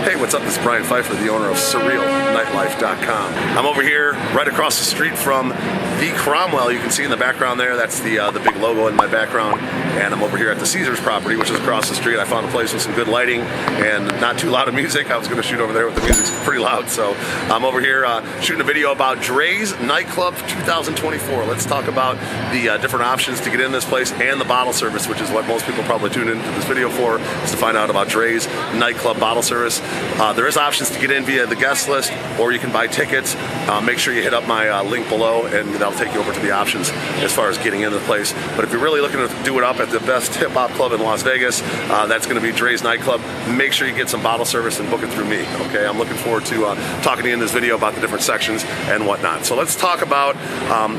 Hey, what's up? This is Brian Pfeiffer, the owner of SurrealNightLife.com. I'm over here right across the street from the Cromwell. You can see in the background there, that's the big logo in my background. And I'm over here at the Caesars property, which is across the street. I found a place with some good lighting and not too loud of music. I was going to shoot over there, but the music's pretty loud. So I'm over here shooting a video about Drai's Nightclub 2024. Let's talk about the different options to get in this place and the bottle service, which is what most people probably tune into this video for, is to find out about Drai's Nightclub bottle service. There is options to get in via the guest list, or you can buy tickets. Make sure you hit up my link below, and that'll take you over to the options as far as getting into the place. But if you're really looking to do it up at the best hip-hop club in Las Vegas, that's going to be Drai's Nightclub. Make sure you get some bottle service and book it through me, okay? I'm looking forward to talking to you in this video about the different sections and whatnot. So let's talk about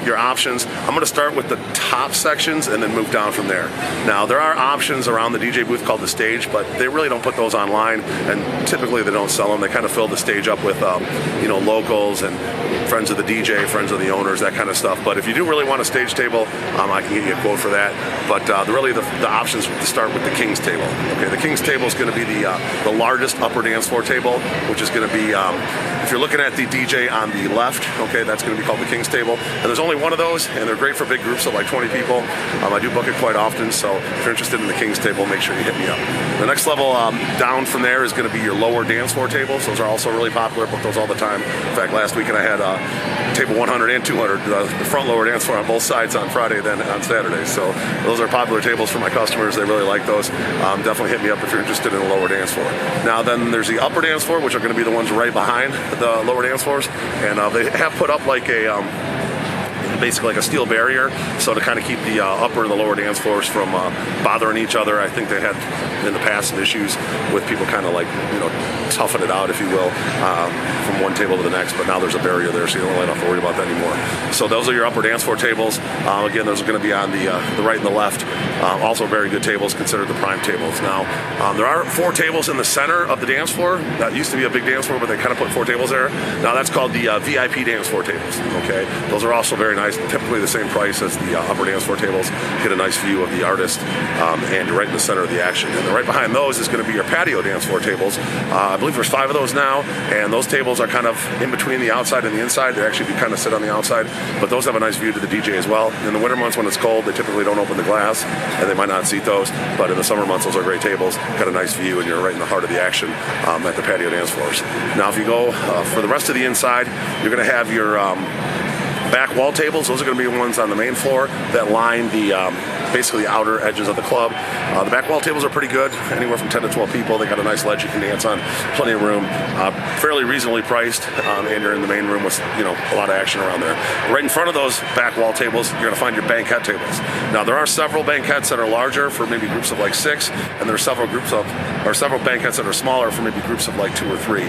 your options. I'm going to start with the top sections and then move down from there. Now, there are options around the DJ booth called the stage, but they really don't put those online, and typically they don't sell them. They kind of fill the stage up with locals and friends of the DJ, friends of the owners, that kind of stuff. But if you do really want a stage table, I can get you a quote for that. But really the options to start with the King's table. Okay, the King's table is going to be the largest upper dance floor table, which is going to be, if you're looking at the DJ on the left, okay, that's going to be called the King's table. And there's only one of those, and they're great for big groups of like 20 people. I do book it quite often, so if you're interested in the King's table, make sure you hit me up. The next level down from there is going to be your lower dance floor tables. Those are also really popular. Book those all the time. In fact, last weekend I had table 100 and 200, the front lower dance floor on both sides on Friday, then on Saturday. So those are popular tables for my customers. They really like those. Definitely hit me up if you're interested in a lower dance floor. Now then there's the upper dance floor, which are going to be the ones right behind the lower dance floors, and they have put up like basically like a steel barrier, so to kind of keep the upper and the lower dance floors from bothering each other. I think they had in the past some issues with people kind of like, toughing it out, if you will, from one table to the next, but now there's a barrier there, so you don't really have to worry about that anymore. So those are your upper dance floor tables. Again, those are going to be on the right and the left. Also very good tables, considered the prime tables. Now, there are 4 tables in the center of the dance floor. That used to be a big dance floor, but they kind of put 4 tables there. Now that's called the VIP dance floor tables, okay? Those are also very nice, typically the same price as the upper dance floor tables. Get a nice view of the artist, and you're right in the center of the action. And then right behind those is going to be your patio dance floor tables. I believe there's 5 of those now, and those tables are kind of in between the outside and the inside. They actually kind of sit on the outside, but those have a nice view to the DJ as well. In the winter months when it's cold, they typically don't open the glass, and they might not seat those, but in the summer months, those are great tables. Got a nice view, and you're right in the heart of the action at the patio dance floors. Now, if you go for the rest of the inside, you're going to have your back wall tables. Those are going to be the ones on the main floor that line the basically the outer edges of the club. The back wall tables are pretty good, anywhere from 10 to 12 people. They got a nice ledge you can dance on, plenty of room, fairly reasonably priced, and you're in the main room with a lot of action around there. Right in front of those back wall tables, you're going to find your banquet tables. Now there are several banquets that are larger for maybe groups of like 6, and there are several banquets that are smaller for maybe groups of like 2 or 3.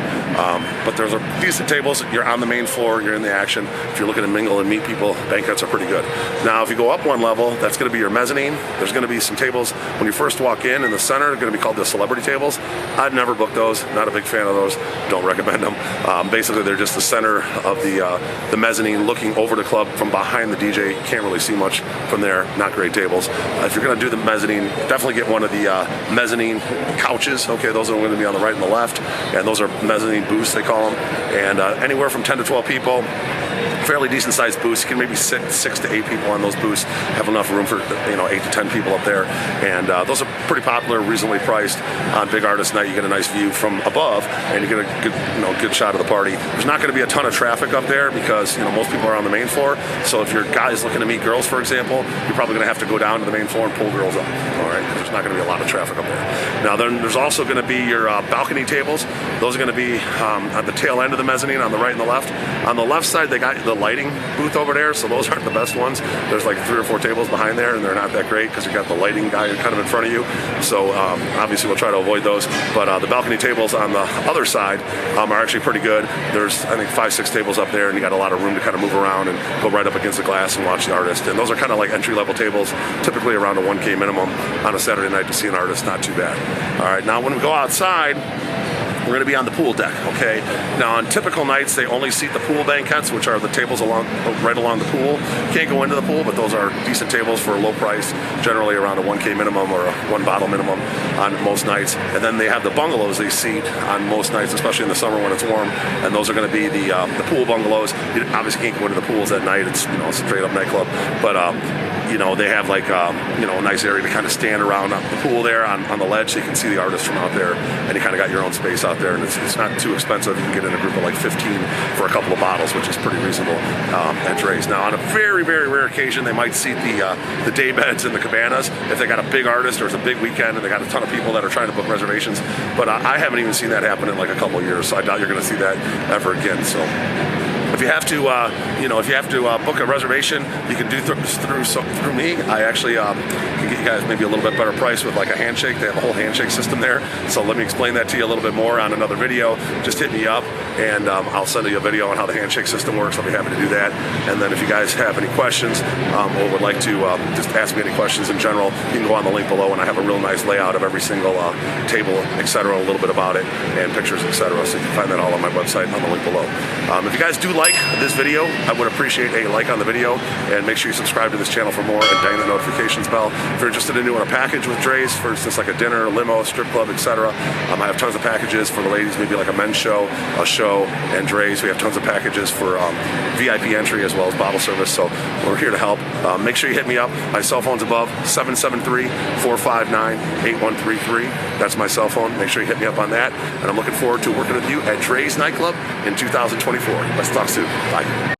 But there's decent tables. You're on the main floor, you're in the action. If you're looking to mingle and meet people, banquets are pretty good. Now if you go up one level, that's going to be your mezzanine. There's going to be some tables when you first walk in the center. They're going to be called the celebrity tables. I've never booked those, not a big fan of those, don't recommend them. Basically they're just the center of the mezzanine looking over the club from behind the DJ. You can't really see much from there, not great tables. If you're going to do the mezzanine, definitely get one of the mezzanine couches. Okay, those are going to be on the right and the left, and those are mezzanine booths, they call them, and anywhere from 10 to 12 people. Fairly decent sized booths. You can maybe sit 6 to 8 people on those booths. Have enough room for 8 to 10 people up there, and those are pretty popular, reasonably priced. On big artist night, you get a nice view from above, and you get a good shot of the party. There's not going to be a ton of traffic up there because most people are on the main floor. So if your guys looking to meet girls, for example, you're probably going to have to go down to the main floor and pull girls up. All right, there's not going to be a lot of traffic up there. Now then, there's also going to be your balcony tables. Those are going to be at the tail end of the mezzanine on the right and the left. On the left side, they got the lighting booth over there, so those aren't the best ones. There's like 3 or 4 tables behind there, and they're not that great because you got the lighting guy kind of in front of you. So obviously we'll try to avoid those. But the balcony tables on the other side are actually pretty good. There's, I think, 5, 6 tables up there, and you got a lot of room to kind of move around and go right up against the glass and watch the artist. And those are kind of like entry-level tables, typically around a $1K minimum on a Saturday night to see an artist. Not too bad. All right, now when we go outside, we're going to be on the pool deck, okay? Now, on typical nights, they only seat the pool banquettes, which are the tables right along the pool. You can't go into the pool, but those are decent tables for a low price, generally around a 1K minimum or a 1 bottle minimum on most nights. And then they have the bungalows they seat on most nights, especially in the summer when it's warm, and those are going to be the pool bungalows. You obviously can't go into the pools at night. It's, a straight up nightclub, but they have like a nice area to kind of stand around the pool there on the ledge, so you can see the artists from out there, and you kind of got your own space out there, and it's not too expensive. You can get in a group of like 15 for a couple of bottles, which is pretty reasonable at Drai's. Now, on a very, very rare occasion, they might seat the day beds in the cabanas if they got a big artist or it's a big weekend and they got a ton of people that are trying to book reservations. But I haven't even seen that happen in like a couple of years, so I doubt you're going to see that ever again. So if you have to, book a reservation, you can do through me. I actually can get you guys maybe a little bit better price with like a handshake. They have a whole handshake system there. So let me explain that to you a little bit more on another video. Just hit me up, and I'll send you a video on how the handshake system works. I'll be happy to do that. And then if you guys have any questions or would like to just ask me any questions in general, you can go on the link below, and I have a real nice layout of every single table, etc., a little bit about it, and pictures, etc. So you can find that all on my website on the link below. If you guys do like this video, I would appreciate a like on the video, and make sure you subscribe to this channel for more and dang the notifications bell. If you're interested in doing a package with Drai's, for instance like a dinner, limo, strip club, etc., I have tons of packages for the ladies, maybe like a men's show, a show, and Drai's. We have tons of packages for VIP entry as well as bottle service, so we're here to help. Make sure you hit me up. My cell phone's above, 773-459-8133. That's my cell phone. Make sure you hit me up on that, and I'm looking forward to working with you at Drai's Nightclub in 2024. Let's talk soon. Bye.